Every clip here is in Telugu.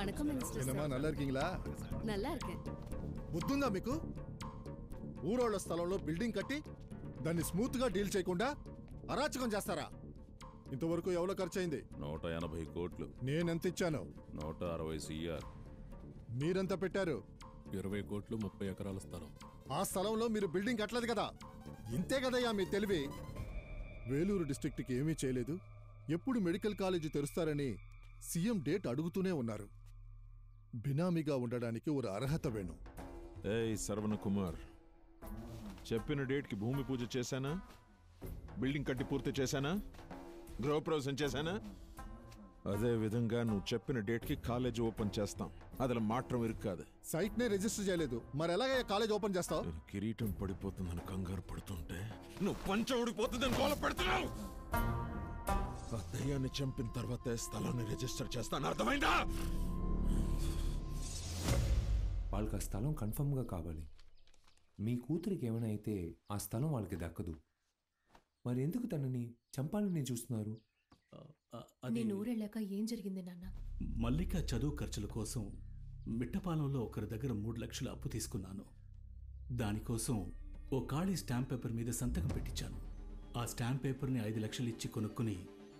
வணக்கம் மினிஸ்டர். என்னம்மா நல்லா இருக்கீங்களா? நல்லா இருக்கேன். బుద్ధుందా మీకు? ఊరోళ్ళ స్థలంలో బిల్డింగ్ కట్టి దాన్ని స్మూత్ గా డీల్ చేయకుండా అరాచకం చేస్తారా? ఇంతవరకు ఎవరో ఖర్చు అయింది? 180 కోట్లు. నేనెంత ఇచ్చాను? 160 CR. మీరెంత పెట్టారు? 20 కోట్లు 30 ఎకరాల స్థలం. ఆ స్థలంలో మీరు బిల్డింగ్ కట్టలేదు కదా. ఇంతే కదయ్యా మీ తెలివి. వేలూరు డిస్ట్రిక్ట్కి ఏమీ చేయలేదు. ఎప్పుడు మెడికల్ కాలేజీ తెరుస్తారని సీఎం డేట్ అడుగుతూనే ఉన్నారు. బినామీగా ఉండడానికి ఒక అర్హత వేణు. ఏయ్ సర్వణ కుమార్, చెప్పిన డేట్కి భూమి పూజ చేశానా? బిల్డింగ్ కట్టి పూర్తి చేశానా? గృహప్రవేశం చేశానా? అదే విధంగా నువ్వు చెప్పిన డేట్కి కాలేజ్ ఓపెన్ చేస్తాం. అదిలో మాత్రం ఇరుక్కాదు. సైట్ నే రిజిస్టర్ చేయలేదు, మరి ఎలాగ కాలేజ్ ఓపెన్ చేస్తావు? నేను కిరీటం పడిపోతుందని కంగారు పడుతుంటే నువ్వు పంచ ఊడిపోతుందని గోల పెడుతున్నావు. ఆ దయ్యాన్ని చంపిన తర్వాత స్థలాన్ని రిజిస్టర్ చేస్తాను, అర్థమైందా? వాళ్ళకి ఆ స్థలం కన్ఫర్మ్గా కావాలి. మీ కూతురికి ఏమైనా అయితే ఆ స్థలం వాళ్ళకి దక్కదు. మరి ఎందుకు తనని చంపాలని చూస్తున్నారు? నేను ఊరెళ్ళాక ఏం జరిగింది నాన్న? మల్లిక చదువు ఖర్చుల కోసం మిట్టపాలెంలో ఒకరి దగ్గర 3 లక్షలు అప్పు తీసుకున్నాను. దానికోసం ఓ ఖాళీ స్టాంప్ పేపర్ మీద సంతకం పెట్టించాను. ఆ స్టాంప్ పేపర్ని 5 లక్షలు ఇచ్చి కొనుక్కుని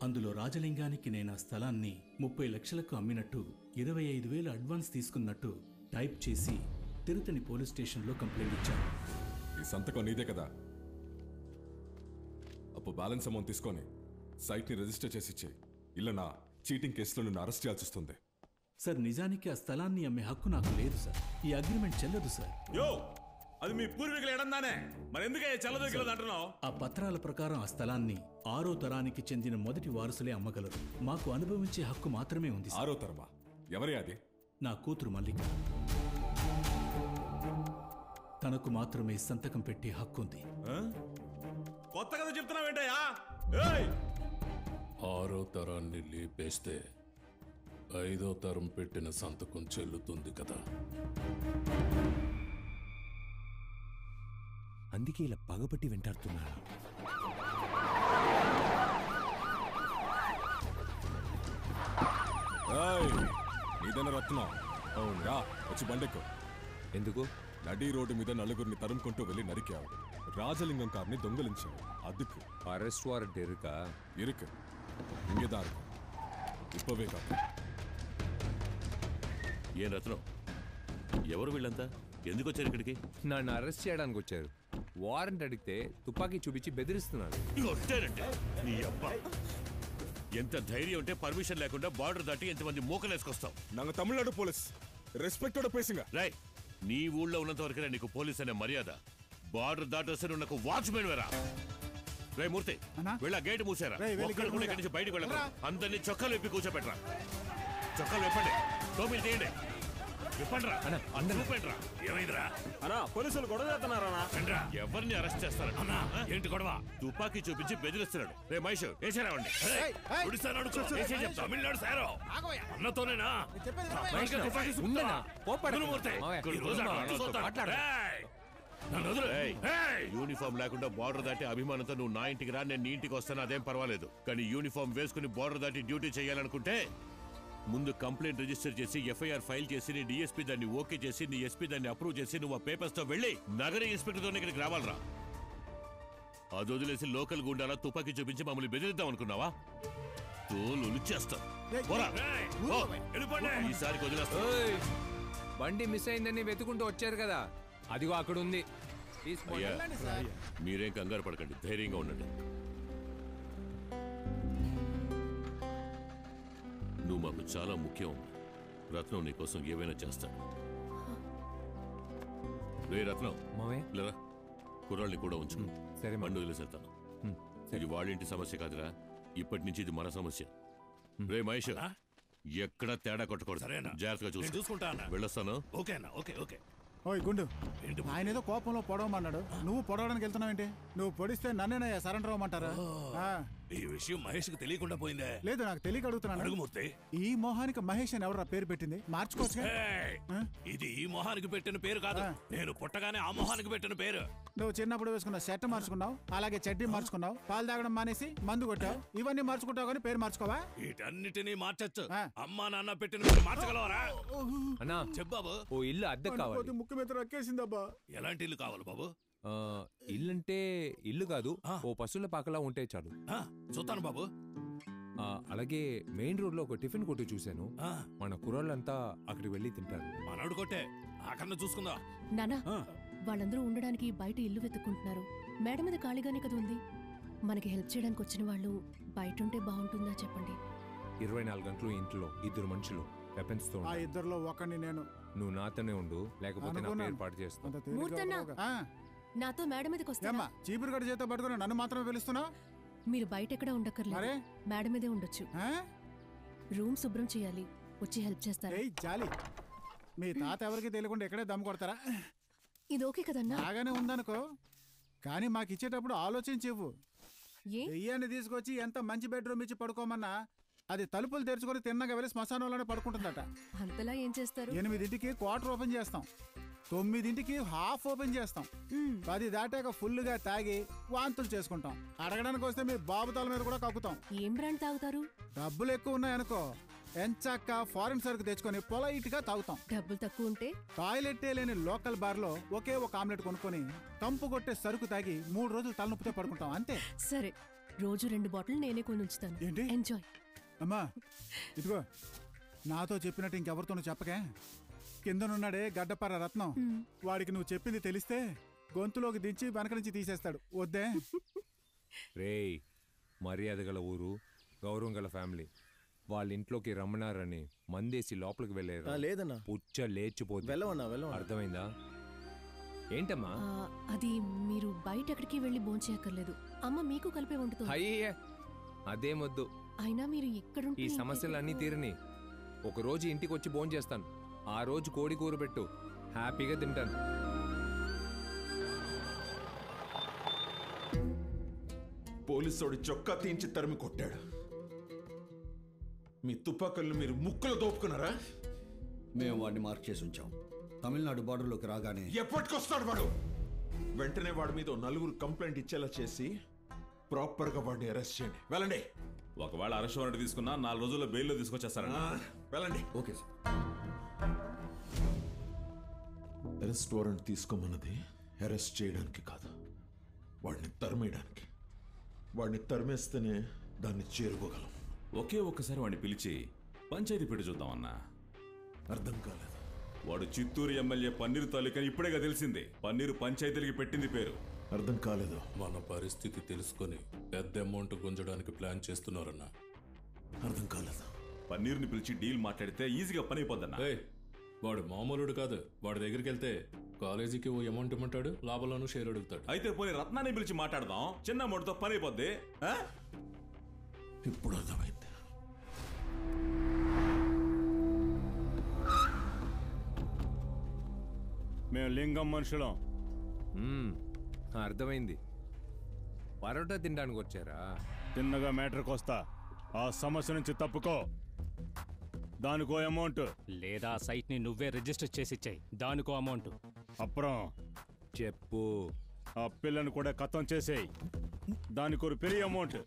అందులో రాజలింగానికి నేను ఆ స్థలాన్ని 30 లక్షలకు అమ్మినట్టు 25,000 అడ్వాన్స్ తీసుకున్నట్టు టైప్ చేసి తిరుతని పోలీస్ స్టేషన్లో కంప్లైంట్ ఇచ్చాను. ఈ సంతకం నీదే కదా? అప్పు బ్యాలెన్స్ అమౌంట్ తీసుకొని సైట్ని రిజిస్టర్ చేసి ఇచ్చే. ఇల్లనా చీటింగ్ కేసులో నిన్ను అరెస్ట్ చేయాల్సి వస్తుంది. సార్, నిజానికి ఆ స్థలాన్ని అమ్మే హక్కు నాకు లేదు సార్. ఈ అగ్రిమెంట్ చెల్లదు సార్. అది మీ పూర్వీకులు ఎడందానే, మరి ఎందుకే చెల్లదు అంటున్నావు? ఆ పత్రాల ప్రకారం ఆ స్థలాన్ని 6వ తరానికి చెందిన మొదటి వారసులే అమ్మగలరు. మాకు అనుభవించే హక్కు మాత్రమే ఉంది. 6వ తరమా? ఎవరే అది? నా కూతురు మల్లిక. తనకు మాత్రమే సంతకం పెట్టే హక్కు ఉంది. కొత్త కథ చెప్తున్నావేంటయ్యా? 6వ తరాన్ని లేపేస్తే 5వ తరం పెట్టిన సంతకం చెల్లుతుంది కదా. అందుకే ఇలా పగబట్టి వెంటాడుతున్నారు. నీదైనా రత్నం? అవునా, వచ్చి బండెక్కు. ఎందుకు? నడి రోడ్డు మీద నలుగురిని తరుముకుంటూ వెళ్ళి నరికావు. రాజలింగం కార్ని దొంగలించావు. అదుకు అరెస్ట్ వారెంట్ ఇరుకా? ఇరుకు ఇంగేదారు ఇప్పవే కాదు. ఏం రత్నం, ఎవరు వీళ్ళంతా? ఎందుకు వచ్చారు ఇక్కడికి? నన్ను అరెస్ట్ చేయడానికి వచ్చారు. వారెంట్ అడిగితే తుపాకీ చూపించి బెదిరిస్తున్నారు. ఎంత ధైర్యం ఉంటే పర్మిషన్ లేకుండా బార్డర్ దాటి ఎంతమంది మూకలేసుకొస్తావు? నాంగ తమిళనాడు పోలీస్ రెస్పెక్టోட பேசுங்க. రై, నీ ఊళ్ళో ఉన్నంత వరకే నీకు పోలీస్ అనే మర్యాద. బార్డర్ దాటొస్తే నువ్వు నాకు వాచ్మెన్ వేరా? రే మూర్తి, వీళ్ళ గేట్ మూసారా? ఒక్కడు కూడా ఇక్కడి నుంచి బయటకు వెళ్ళరా? అందరినీ చొక్కాలు విప్పి కూర్చోబెట్టరా. చొక్కాలు విప్పండి, టోపీలు తీయండి, విప్పండిరా. ఏమైందిరా? పోలీసులు గొడవ చేస్తున్నారా? ఎవరిని అరెస్ట్ చేస్తారా? ఏంటి గొడవ? తుపాకీ చూపించి బెదిరిస్తున్నాడు. రే మహేష్, వేసారావండి. తమిళనాడు సారో అన్నతోనేనా? యూనిఫామ్ లేకుండా బార్డర్ దాటి అభిమానంతో నువ్వు నా ఇంటికి రా, నేను నీ ఇంటికి వస్తాను, అదేం పర్వాలేదు. కానీ యూనిఫామ్ వేసుకుని బార్డర్ దాటి డ్యూటీ చేయాలనుకుంటే ముందు కంప్లైంట్ రిజిస్టర్ చేసి ఎఫ్ఐఆర్ ఫైల్ చేసి నీ డిఎస్పీ దాన్ని ఓకే చేసి నీ ఎస్పీ దాన్ని అప్రూవ్ చేసి నువ్వు ఆ పేపర్స్ తో వెళ్ళి నగర ఇన్స్పెక్టర్తో ఇక్కడికి రావాలరా. అది వదిలేసి లోకల్ గుండాలా తుపాకీ చూపించి మమ్మల్ని బెదిరిద్దాం అనుకున్నావా? తోలు చేస్తా. ఈసారికి వదిలేస్తా. బండి మిస్ అయిందని వెతుకుంటూ వచ్చారు కదా, అదిగో అక్కడ ఉంది. మీరేం కంగారు పడకండి, ధైర్యంగా ఉండండి. నువ్వు మాకు చాలా ముఖ్యం. రత్నం నీకోసం ఏవైనా చేస్తాడు. రే రత్నం, లేరా, కుర్రాళ్ళని కూడా ఉంచు. సరే, బండి వదిలేసేస్తాను. ఇది వాళ్ళింటి సమస్య కాదురా, ఇప్పటి నుంచి ఇది మన సమస్య. రే మహేష్, ఎక్కడ తేడా కొట్టకూడదు, జాగ్రత్తగా చూసుకుంటా. వెళ్ళొస్తాను. ఓయ్ గుండు, ఆయన ఏదో కోపంలో పొడవమన్నాడు, నువ్వు పొడవడానికి వెళ్తున్నావేంటి? నువ్వు పొడిస్తే నన్నేనయ్యా సరెండర్ అవ్వమంటారా? ఈ విషయం మహేష్ కి తెలియకుండా పోయిందే. లేదు నాకు తెలియక అడుగుతున్నాను. అడుగుమూర్తి. ఈ మొహానికి మహేష్ అని ఎవరా పేరు పెట్టింది? మార్చుకోవచ్చు. ఇది ఈ మొహానికి పెట్టిన పేరు కాదు, నేను పుట్టగానే ఆ మొహానికి పెట్టిన పేరు. నువ్వు చిన్నప్పుడు వేసుకున్న షర్ట్ మార్చుకున్నావు, అలాగే చడ్డీ మార్చుకున్నావు, పాలు తాగడం మానేసి మందు కొట్టావు. ఇవన్నీ మార్చుకుంటావు కానీ పేరు మార్చుకోవా? వీటన్నిటినీ మార్చచ్చు. అమ్మా నాన్న పెట్టిన పేరు మార్చగలవరా? అన్నా చెప్పాబు. ఓ ఇల్లు అద్దె కావాలి. ముక్కు మీద రక్కేసిందబ్బా. ఎలాంటి ఇల్లు కావాలి బాబు? ఇల్లంటే ఇల్లు కాదు, ఓ పశువుల పాకలా ఉంటే చాలు. చూస్తాను బాబు. అలాగే మెయిన్ రోడ్ లో ఒక టిఫిన్ కొట్టు చూశాను. మన కుర్రాళ్ళంతా అక్కడికి వెళ్ళి తింటారు. మనోడు కొట్టే ఆకన్నా చూసుకుందా. నానా వాళ్ళందరూ ఉండడానికి బయట ఇల్లు వెతుక్కుంటున్నారు. మేడ మీద ఖాళీగానే కదా ఉంది. మనకి హెల్ప్ చేయడానికి వచ్చిన వాళ్ళు బయట ఉంటే బాగుంటుందా చెప్పండి. 24 గంటలు ఇంట్లో 2 మనుషులు వెపన్స్ తో. ఆ ఇద్దరులో ఒకరిని నేను. నువ్వు నాతోనే ఉండు, లేకపోతే నా పేరు పాటు చేస్తాను. నాతో మేడ మీదకి వస్తావా? చీపురు గడి చేత పట్టుకుని నన్ను మాత్రమే పిలుస్తున్నావు? మీరు బయట ఎక్కడ ఉండక్కర్లేదు, మేడ మీదే ఉండొచ్చు. రూమ్ శుభ్రం చేయాలి, వచ్చి హెల్ప్ చేస్తారా? జాలి, మీ తాత ఎవరికి తెలియకుండా ఎక్కడే దమ్ము కొడతారా? ఇది ఓకే కదన్నా? బాగానే ఉందనుకో, కానీ మాకు ఇచ్చేటప్పుడు ఆలోచించి ఇవ్వు. దెయ్యాన్ని తీసుకొచ్చి ఎంత మంచి బెడ్రూమ్ ఇచ్చి పడుకోమన్నా అది తలుపులు తెరుచుకొని తిన్నగా వెళ్ళి శ్మశానంలోనే పడుకుంటుందట. అంతలా ఏం చేస్తారు? 8ంటికి క్వార్టర్ ఓపెన్ చేస్తాం, 9ంటికి హాఫ్ ఓపెన్ చేస్తాం, 10 దాటాక ఫుల్ గా తాగి వాంతులు చేసుకుంటాం. అడగడానికి వస్తే మీ బాబు తల మీద కూడా కక్కుతాం. ఏం బ్రాండ్ తాగుతారు? డబ్బులు ఎక్కువ ఉన్నాయనుకో ఎంచక్క ఫారిన్ సరుకు తెచ్చుకొని పొలైట్ గా తాగుతాం. డబ్బులు తక్కువ ఉంటే టాయిలెట్టే లేని లోకల్ బార్ లో ఒకే ఒక ఆమ్లెట్ కొనుక్కొని కంపు కొట్టే సరుకు తాగి 3 రోజులు తలనొప్పితో పడుకుంటాం అంతే. సరే, రోజు 2 బాటిల్ నేనే కొని ఉంచుతాను. ఏంటి? ఎంజాయ్. అమ్మా ఇదిగో, నాతో చెప్పినట్టు ఇంకెవరితోనూ చెప్పకే. కిందనున్నాడే గడ్డపార రత్నం, వాడికి నువ్వు చెప్పింది తెలిస్తే గొంతులోకి దించి వెనక నుంచి తీసేస్తాడు. వద్దే. రేయ్, మర్యాద గల ఊరు, గౌరవం గల ఫ్యామిలీ. వాళ్ళ ఇంట్లోకి రమ్మన్నారని మందేసి లోపలికి వెళ్ళారు. లేదన్నా, పుచ్చ లేచిపోతుంది. అర్థమైందా? ఏంటమ్మా అది? మీరు బయట ఎక్కడికి వెళ్ళి భోంచేయక్కర్లేదు, అమ్మ మీకు కలిపే వండుతుంది. అయ్యే అదేమొద్దు. అయినా మీరు ఇక్కడుంటే ఈ సమస్యలన్నీ తీరని ఒకరోజు ఇంటికి వచ్చి భోంచేస్తాను. ఆ రోజు కోడి కూర పెట్టు, హ్యాపీగా తింటాను. పోలీసోడి చొక్కా తీయించి తరిమి కొట్టాడు. మీ తుపాకులను మీరు ముక్కలు దోపుకున్నారా? మేము వాడిని మార్క్ చేసి ఉంచాం. తమిళనాడు బార్డర్లోకి రాగానే ఎప్పటికొస్తాడు వాడు? వెంటనే వాడి మీద 4 కంప్లైంట్ ఇచ్చేలా చేసి ప్రాపర్ గా వాడిని అరెస్ట్ చేయండి. వెళ్ళండి. ఒకవేళ అరెస్ట్ వారెంట్ తీసుకున్నా 4 రోజుల్లో బెయిల్లో తీసుకొచ్చేస్తారన్నా. వెళ్ళండి. Okay sir. అరెస్ట్ వారెంట్ తీసుకోమన్నది అరెస్ట్ చేయడానికి కాదు, వాడిని తరిమేయడానికి. వాడిని తరిమేస్తేనే దాన్ని చేరుకోగలం. ఒకే ఒక్కసారి వాడిని పిలిచి పంచాయతీ పెట్టి చూద్దామన్నా. అర్థం కాలేదు. వాడు చిత్తూరు ఎమ్మెల్యే పన్నీరు తాలూకని ఇప్పుడేగా తెలిసింది. పన్నీరు పంచాయతీలకి పెట్టింది పేరు. అర్థం కాలేదు. మన పరిస్థితి తెలుసుకొని పెద్ద అమౌంట్ గుంజడానికి ప్లాన్ చేస్తున్నారన్నా. అర్థం కాలేదు. పన్నీరుని పిలిచి డీల్ మాట్లాడితే ఈజీగా పని అయిపోద్దన్నా. వాడు మామూలుడు కాదు, వాడి దగ్గరికి వెళ్తే కాలేజీకి ఓ అమౌంట్ ఇమ్మంటాడు, లాభంలోనూ షేర్ అడుగుతాడు. అయితే పోనీ రత్నాన్ని పిలిచి మాట్లాడదాం, చిన్న అమౌంట్తో పని అయిపోద్ది. ఇప్పుడు అర్థమైంది. మేము లింగం మనుషులం. అర్థమైంది. పరోటా తినడానికి వచ్చారా? తిన్నగా మ్యాటర్కి వస్తా. ఆ సమస్య నుంచి తప్పుకో, దానికో అమౌంట్. లేదా సైట్ ని నువ్వే రిజిస్టర్ చేసిచ్చాయి, దానికో అమౌంట్. అప్పురం చెప్పు. ఆ పిల్లను కూడా ఖతం చేసేయి, దానికో పెరిగి అమౌంట్.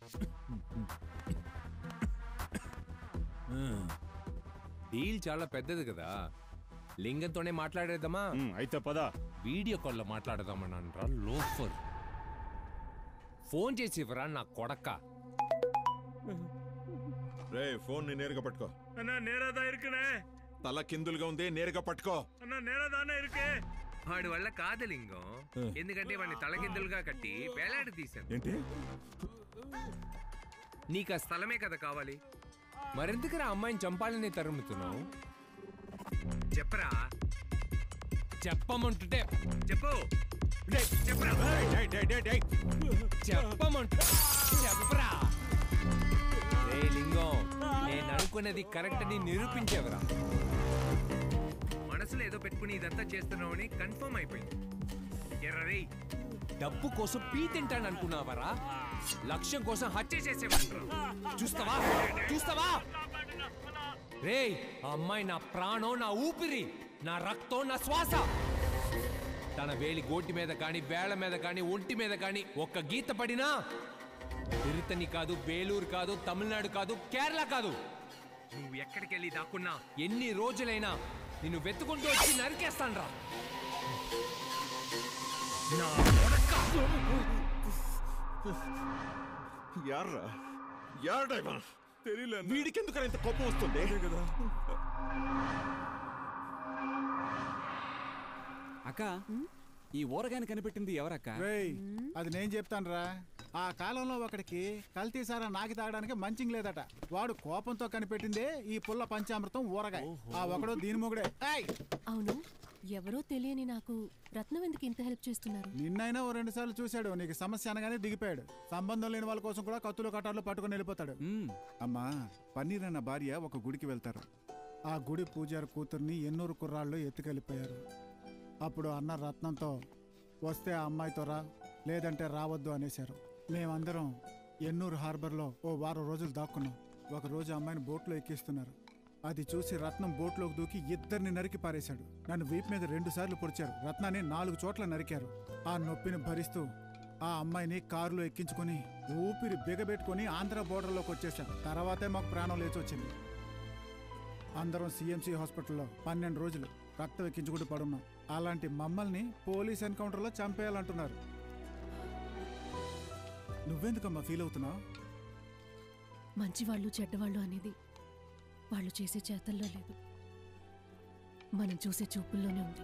డీల్ చాలా పెద్దది కదా, లింగంతోనే మాట్లాడేద్దామా? అయితే పద. వీడియో కాల్లో మాట్లాడదామన్నా లోఫర్. ఫోన్ చేసి ఇవ్వరా నా కొడక్క. రే, ఫోన్ ని నేరుగా పట్టుకో. నేరదా ఇరుకునే. తల కిందులుగా ఉంది, నేరుగా పట్టుకో. నేరదానే ఇరుకే. వాడి వల్ల కాదు లింగం, ఎందుకంటే వాడిని తలకిందులుగా కట్టి వేలాడి తీశాను. ఏంటి? నీకు ఆ స్థలమే కదా కావాలి, మరెందుకురా అమ్మాయిని చంపాలని తరుముతున్నావు? చెప్పరా, చెప్పమంటుంటే చెప్పు. చెప్పమంటు చెప్పరా. లింగం, నేను అనుకున్నది కరెక్ట్ అని ఎర్రరే డబ్బు కోసం పీ తింటాను అనుకున్నావరా? లక్ష్యం కోసం హత్య చేసేవాడు. చూస్తావా చూస్తావా? రే ఆ అమ్మాయి నా ప్రాణం, నా ఊపిరి, నా రక్తం, నా శ్వాస. తన వేలి గోటి మీద కానీ, వేళ్ల మీద కానీ, ఒంటి మీద కానీ ఒక్క గీత పడినా తిరుతని కాదు, బేలూరు కాదు, తమిళనాడు కాదు, కేరళ కాదు, నువ్వు ఎక్కడికి వెళ్ళి దాక్కున్నా ఎన్ని రోజులైనా నిన్ను వెతుకుంటూ వచ్చి నరికేస్తాన్రా. యార్రా యార్డైవా తెలియలే. వీడికెందుకని ఇంత కోపం వస్తుంది కదా? అక్క, ఈ ఊరగాని కనిపెట్టింది ఎవరక్క? అది నేను చెప్తానురా. ఆ కాలంలో ఒకడికి కల్తీసారా నాకి తాగడానికి మంచింగ్ లేదట. వాడు కోపంతో కనిపెట్టిందే ఈ పుల్ల పంచామృతం ఊరగాయ. ఆ ఒకడో దీని మొగుడే. అవును, ఎవరో తెలియని నాకు రత్నం ఎందుకు ఇంత హెల్ప్ చేస్తున్నారు? నిన్నైనా ఓ 2 సార్లు చూశాడు. నీకు సమస్య అనగానే దిగిపోయాడు. సంబంధం లేని వాళ్ళ కోసం కూడా కత్తులు కటార్లు పట్టుకుని వెళ్ళిపోతాడు. అమ్మా, పన్నీర్ అన్న భార్య ఒక గుడికి వెళ్తారు. ఆ గుడి పూజారి కూతుర్ని ఎన్నూరు కుర్రాళ్ళు ఎత్తుకెళ్ళిపోయారు. అప్పుడు అన్న రత్నంతో వస్తే ఆ అమ్మాయితో రా, లేదంటే రావద్దు అనేశారు. మేమందరం ఎన్నూరు హార్బర్లో ఓ 1 వారం రోజులు దాక్కున్నాం. ఒకరోజు అమ్మాయిని బోట్లో ఎక్కిస్తున్నారు. అది చూసి రత్నం బోట్లోకి దూకి ఇద్దరిని నరికి పారేశాడు. నన్ను వీపు మీద 2 సార్లు పొడిచారు. రత్నాన్ని 4 చోట్ల నరికారు. ఆ నొప్పిని భరిస్తూ ఆ అమ్మాయిని కారులో ఎక్కించుకుని ఊపిరి బిగబెట్టుకుని ఆంధ్ర బోర్డర్లోకి వచ్చేసాం. తర్వాతే మాకు ప్రాణం లేచి వచ్చింది. అందరం సిఎంసి హాస్పిటల్లో 12 రోజులు రక్తం ఎక్కించుకుంటూ పడున్నాం. అలాంటి మమ్మల్ని పోలీస్ ఎన్కౌంటర్లో చంపేయాలంటున్నారు. నువ్వెందుకమ్మా ఫీల్ అవుతున్నావు? మంచివాళ్ళు చెడ్డవాళ్ళు అనేది వాళ్ళు చేసే చేతల్లో లేదు, మనం చూసే చూపుల్లోనే ఉంది.